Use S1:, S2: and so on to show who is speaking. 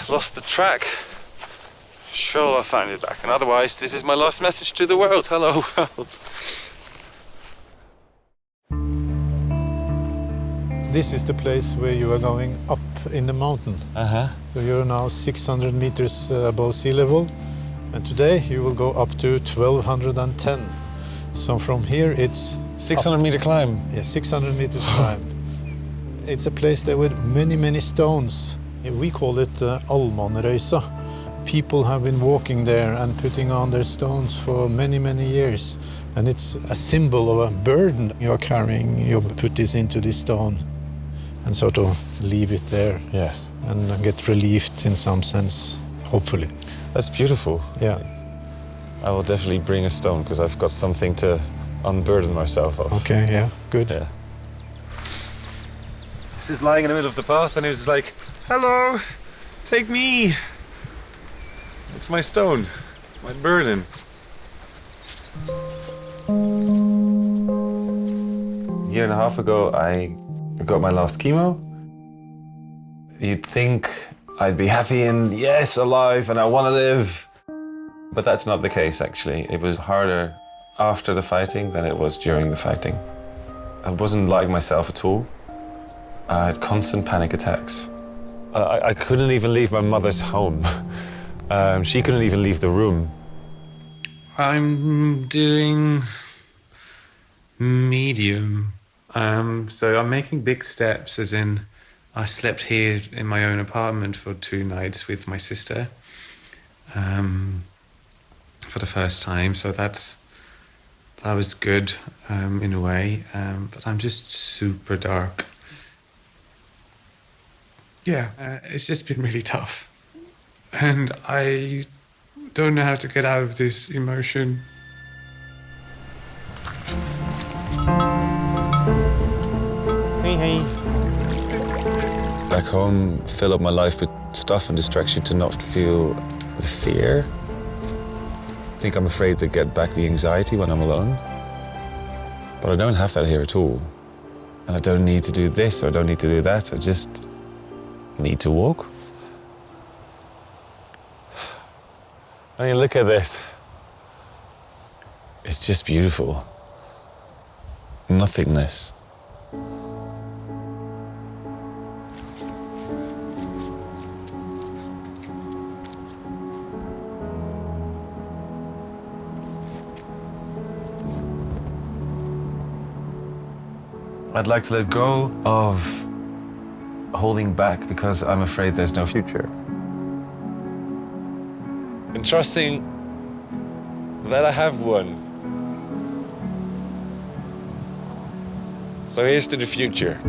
S1: lost the track. Sure, I'll find it back, and otherwise, this is my last message to the world. Hello, world.
S2: This is the place where you are going up in the mountain. So you're now 600 meters above sea level, and today you will go up to 1210. So from here it's
S1: 600-meter climb.
S2: Yeah, 600 meters climb. It's a place there with many stones. We call it Allmannrøysa. People have been walking there and putting on their stones for many years, and it's a symbol of a burden you are carrying. You put this into this stone and sort of leave it there.
S1: Yes.
S2: And get relieved in some sense, hopefully.
S1: That's beautiful.
S2: Yeah.
S1: I will definitely bring a stone because I've got something to unburden myself of.
S2: Okay, yeah, good.
S1: Yeah. This is lying in the middle of the path and he was like, hello, take me. It's my stone, my burden. A year and a half ago, I got my last chemo. You'd think I'd be happy and yes, alive and I want to live. But that's not the case, actually. It was harder after the fighting than it was during the fighting. I wasn't like myself at all. I had constant panic attacks. I couldn't even leave my mother's home. She couldn't even leave the room. I'm doing medium. So I'm making big steps, as in I slept here in my own apartment for 2 nights with my sister for the first time. So that was good in a way, but I'm just super dark. Yeah, it's just been really tough. And I don't know how to get out of this emotion. Hey. Back home, fill up my life with stuff and distraction to not feel the fear. I think I'm afraid to get back the anxiety when I'm alone. But I don't have that here at all. And I don't need to do this or I don't need to do that. I just need to walk. I mean, look at this. It's just beautiful. Nothingness. I'd like to let go of holding back because I'm afraid there's no future. And trusting that I have one. So here's to the future.